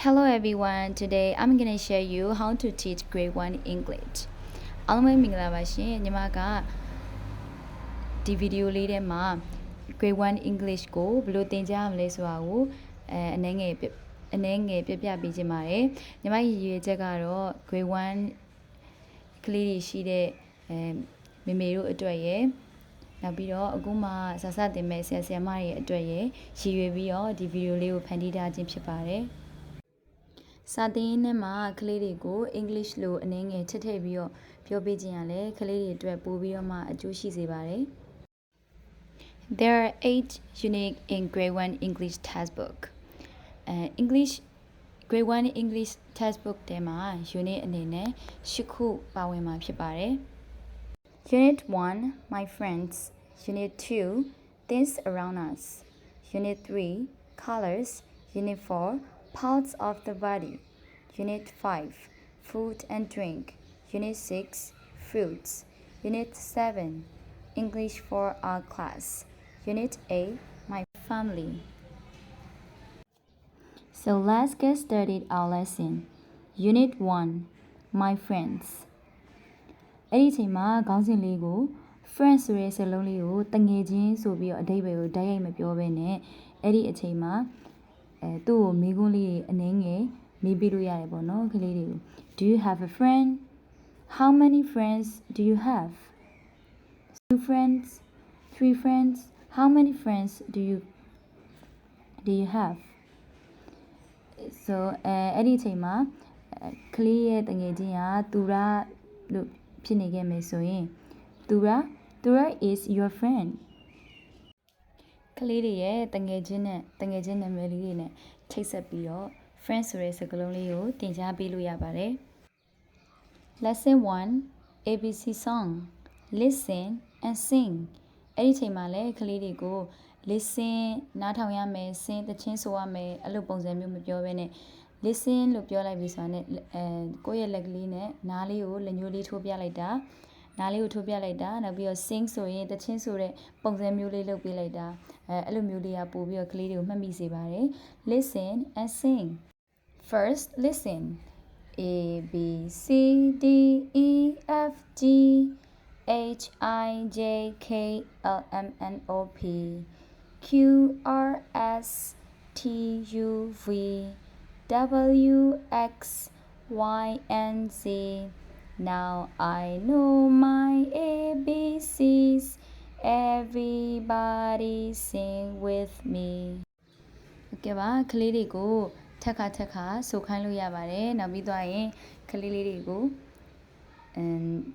Hello everyone, today I'm going to share you how to teach grade 1 English. အားလုံးပဲမင်္ဂလာပါရှင်ညီမကဒီဗီဒီယိုလေးထဲမှာ grade 1 English ကိုဘယ်လိုသင်ကြားရမလဲဆိုတာကိုအနည်းငယ်ပြပြပေးခြင်းပါတယ်ညီမရည်ရွယ်ချက်ကတော့ grade 1ကလေးတွေရှိတဲ့မေမေတို့အတွက်ရယ်နောက်ပြီးတော့အခုမှစတင်မဲ့ဆရာမတွေအတွက်ရယ်ရည်ရွယ်ပြီးတော့ဒီဗီဒီယိုလေးကိုဖန်တီးထားခြင်းဖြစ်ပါတယ်စာသင်ရင်းနဲ့မှာကလေးတွေကို English လိုအနည်းငယ်ထည့်ပြီးတော့ပြောပေးခြင်းရလဲကလေးတွေအတွက်ပို့ပြီးတော့မှအကျိုးရှိစေပါတယ် There are 8 unique in grade 1 English textbook. English grade 1 English textbook ထဲမှာ unit အနေနဲ့10ခုပါဝင်မှာဖြစ်ပါတယ် Unit 1 My friends. Unit 2 Things around us. Unit 3 Colors. Unit 4 Parts of the body. Unit 5 Food and drink. Unit 6 Fruits. Unit 7 English for our class. Unit 8 My family. So let's get started our lesson. Unit 1 My friends. အဲ့ဒီအချိန်မှာခေါင်းစဉ်လေးကို friends ဆိုတဲ့စကားလုံးလေးကိုတငယ်ချင်းဆိုပြီးတော့အဓိပ္ပာယ်ကိုဓာတ်ရိုက်မပြောဘဲနဲ့အဲ့ဒီအချိန်မှာသူ့ကိုမိကုန်းလေးအနည်းငယ်မေးပြလို့ရတယ်ပေါ့နော်ကလေးတွေကို Do you have a friend? How many friends do you have? 2 friends? 3 friends? How many friends do you have? So အဲ့ဒီအချိန်မှာကလေးရဲ့တငယ်ချင်းကသူရလို့ဖြစ်နေခဲ့မယ်ဆိုရင်သူရ is your friend ကလေးတွေရဲ့တငယ်ချင်းနာမည်လေးတွေနဲ့ချိတ်ဆက်ပြီးတော့ friend ဆိုတဲ့စကားလုံးလေးကိုသင်ကြားပေးလို့ရပါတယ် Lesson 1 ABC song Listen and sing အဲ့ဒီချိန်မှာလည်းကလေးတွေကို listen နားထောင်ရမယ် sing သချင်းဆိုရမယ်အဲ့လိုပုံစံမျိုးမပြောဘဲနဲ့ listen လို့ပြောလိုက်ပြီဆိုတာနဲ့ကိုယ့်ရဲ့လက်ကလေးနဲ့နားလေးကိုလက်ညှိုးလေးထိုးပြလိုက်တာနားလေးကိုထိုးပြလိုက်တာနောက်ပြီးတော့ sing ဆိုရင်သချင်းဆိုတဲ့ပုံစံမျိုးလေးလုပ်ပေးလိုက်တာအဲ့လိုမျိုးလေးကပို့ပြီးတော့ကလေးတွေကိုမှတ်မိစေပါတယ် Listen and sing First listen A B C D E F G H I J K L M N O P Q R S T U V W X Y and Z Now I know my ABCs Everybody sing with me โอเคပါကလေးတွေကိုထက်ခါဆိုခိုင်းလို့ရပါတယ်နောက်ပြီးသွားရင်ကလေးလေးတွေကို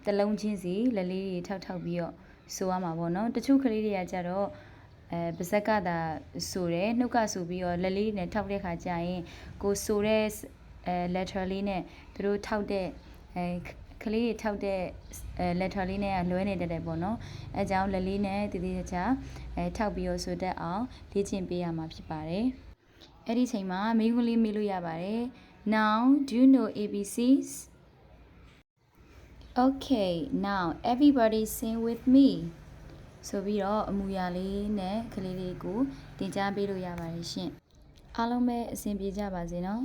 တလုံးချင်းစီလက်လေးတွေထောက်ပြီးတော့ဆိုရမှာပေါ့နော်တချို့ကလေးတွေကကြတော့ပါဇက်ကသာဆိုတယ်နှုတ်ကဆိုပြီးတော့လက်လေးနဲ့ထောက်တဲ့ခါကျရင်ကိုဆိုတဲ့letter လေးနဲ့သူတို့ထောက်တဲ့ကလေးတွေထောက်တဲ့letter လေးနဲ့လွဲနေတတ်တယ်ပေါ့နော်အဲကြောင့်လက်လေးနဲ့တည်တည်ချာထောက်ပြီးတော့ဆိုတတ်အောင်လေ့ကျင့်ပေးရမှာဖြစ်ပါတယ်အဲ့ဒီချိန်မှာမိကုန်းလေးမေးလို့ရပါတယ် Now do you know ABCs Okay now everybody sing with me ဆိုပြီးတော့အမူအရာလေးနဲ့ကလေးလေးကိုသင်ကြားပေးလို့ရပါတယ်ရှင်အားလုံးပဲအဆင်ပြေကြပါစေနော်